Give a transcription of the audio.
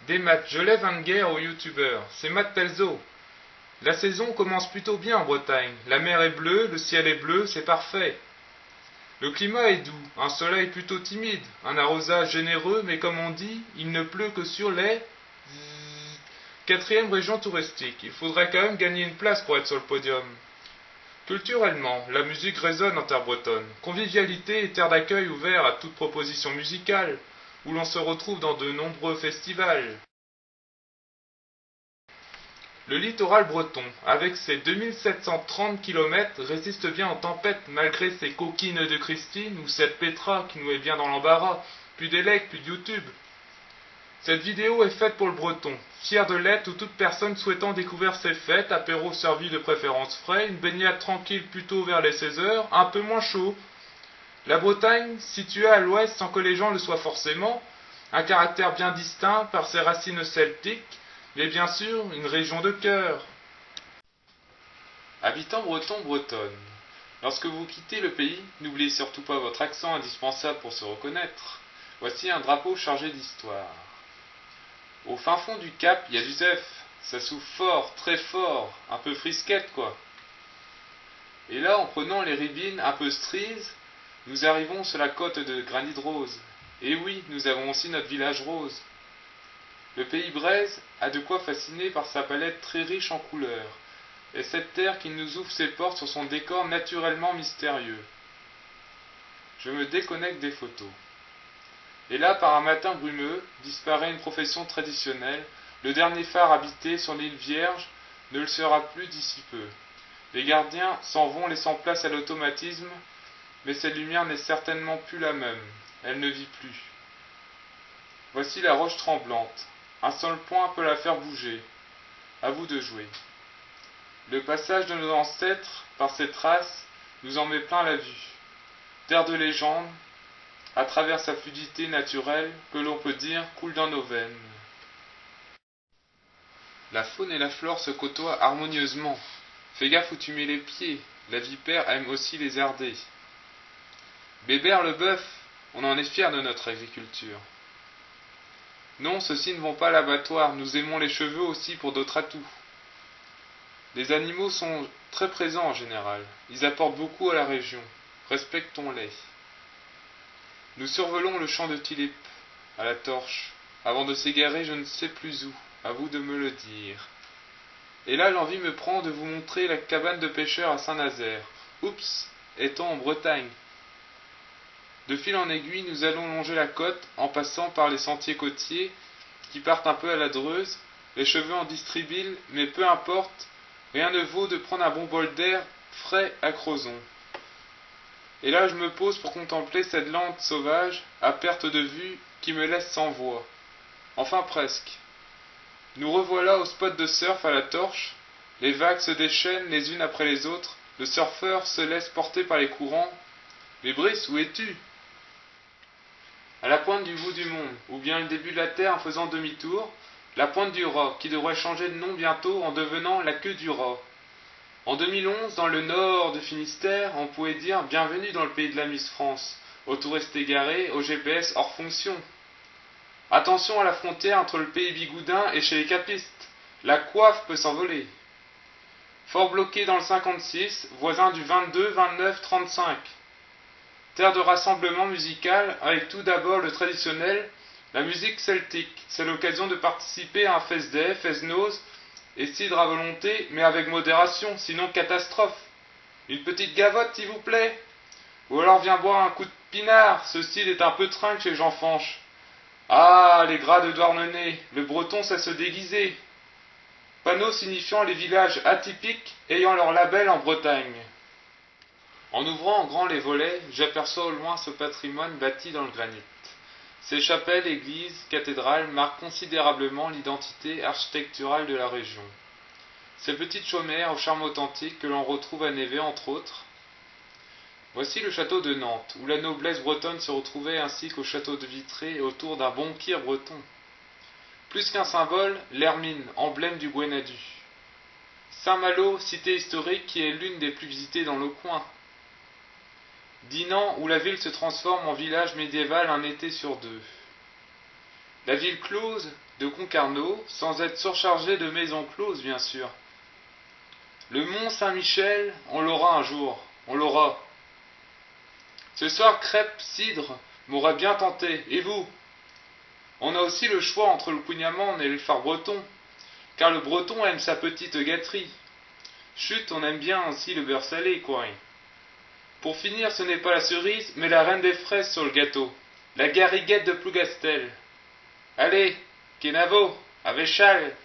Des maths, je lève un guerre aux youtubeurs, c'est Matt Pelzo. La saison commence plutôt bien en Bretagne. La mer est bleue, le ciel est bleu, c'est parfait. Le climat est doux, un soleil plutôt timide, un arrosage généreux, mais comme on dit, il ne pleut que sur les... Quatrième région touristique, il faudrait quand même gagner une place pour être sur le podium. Culturellement, la musique résonne en terre bretonne. Convivialité et terre d'accueil ouvert à toute proposition musicale, où l'on se retrouve dans de nombreux festivals. Le littoral breton, avec ses 2730 km, résiste bien aux tempêtes malgré ses coquines de Christine ou cette Petra qui nous est bien dans l'embarras, plus d'élec, plus de YouTube. Cette vidéo est faite pour le breton, fier de l'être ou toute personne souhaitant découvrir ses fêtes, apéro servi de préférence frais, une baignade tranquille plutôt vers les 16 heures, un peu moins chaud. La Bretagne, située à l'ouest sans que les gens le soient forcément, un caractère bien distinct par ses racines celtiques, mais bien sûr une région de cœur. Habitants bretons, bretonnes, lorsque vous quittez le pays, n'oubliez surtout pas votre accent indispensable pour se reconnaître. Voici un drapeau chargé d'histoire. Au fin fond du Cap, il y a du Zef. Ça souffle fort, très fort, un peu frisquette quoi. Et là, en prenant les ribines un peu strises, nous arrivons sur la côte de granit rose. Et oui, nous avons aussi notre village rose. Le pays Braise a de quoi fasciner par sa palette très riche en couleurs, et cette terre qui nous ouvre ses portes sur son décor naturellement mystérieux. Je me déconnecte des photos. Et là, par un matin brumeux, disparaît une profession traditionnelle. Le dernier phare habité sur l'île Vierge ne le sera plus d'ici peu. Les gardiens s'en vont laissant place à l'automatisme, mais cette lumière n'est certainement plus la même. Elle ne vit plus. Voici la roche tremblante. Un seul point peut la faire bouger. À vous de jouer. Le passage de nos ancêtres par ces traces nous en met plein la vue. Terre de légende, à travers sa fluidité naturelle, que l'on peut dire coule dans nos veines. La faune et la flore se côtoient harmonieusement. Fais gaffe où tu mets les pieds, la vipère aime aussi les herder. Bébert le bœuf, on en est fier de notre agriculture. Non, ceux-ci ne vont pas à l'abattoir, nous aimons les cheveux aussi pour d'autres atouts. Les animaux sont très présents en général, ils apportent beaucoup à la région, respectons-les. Nous survolons le champ de tulipes, à la torche, avant de s'égarer je ne sais plus où, à vous de me le dire. Et là l'envie me prend de vous montrer la cabane de pêcheurs à Saint-Nazaire. Oups, est-on en Bretagne? De fil en aiguille, nous allons longer la côte en passant par les sentiers côtiers qui partent un peu à la Dreuse, les cheveux en distribile, mais peu importe, rien ne vaut de prendre un bon bol d'air frais à Crozon. Et là je me pose pour contempler cette lande sauvage, à perte de vue, qui me laisse sans voix. Enfin presque. Nous revoilà au spot de surf à la torche, les vagues se déchaînent les unes après les autres, le surfeur se laisse porter par les courants. Mais Brice, où es-tu? À la pointe du bout du monde, ou bien le début de la Terre en faisant demi-tour, la pointe du Raz, qui devrait changer de nom bientôt en devenant la queue du Raz. En 2011, dans le nord de Finistère, on pouvait dire « Bienvenue dans le pays de la Miss France », aux touristes égarés, au GPS hors fonction. Attention à la frontière entre le pays bigoudin et chez les capistes, la coiffe peut s'envoler. Fort bloqué dans le 56, voisin du 22, 29, 35. Terre de rassemblement musical, avec tout d'abord le traditionnel, la musique celtique. C'est l'occasion de participer à un fest-day, fest-noz, et cidre à volonté, mais avec modération, sinon catastrophe. Une petite gavotte, s'il vous plaît. Ou alors viens boire un coup de pinard, ce style est un peu trinque chez Jean Fanche. Ah, les gras de Douarnenez, le breton sait se déguiser. Panneau signifiant les villages atypiques ayant leur label en Bretagne. En ouvrant en grand les volets, j'aperçois au loin ce patrimoine bâti dans le granit. Ces chapelles, églises, cathédrales marquent considérablement l'identité architecturale de la région. Ces petites chaumières au charme authentique que l'on retrouve à Névé entre autres. Voici le château de Nantes, où la noblesse bretonne se retrouvait ainsi qu'au château de Vitré autour d'un bon kir breton. Plus qu'un symbole, l'hermine, emblème du Guenadu. Saint-Malo, cité historique qui est l'une des plus visitées dans le coin. Dinan, où la ville se transforme en village médiéval un été sur deux. La ville close de Concarneau, sans être surchargée de maisons closes, bien sûr. Le Mont Saint-Michel, on l'aura un jour, on l'aura. Ce soir, crêpes, cidre, m'aurait bien tenté, et vous? On a aussi le choix entre le kouign-amann et le phare breton, car le breton aime sa petite gâterie. Chut, on aime bien aussi le beurre salé, quoi. Pour finir, ce n'est pas la cerise, mais la reine des fraises sur le gâteau, la gariguette de Plougastel. Allez, Kenavo, avec châle.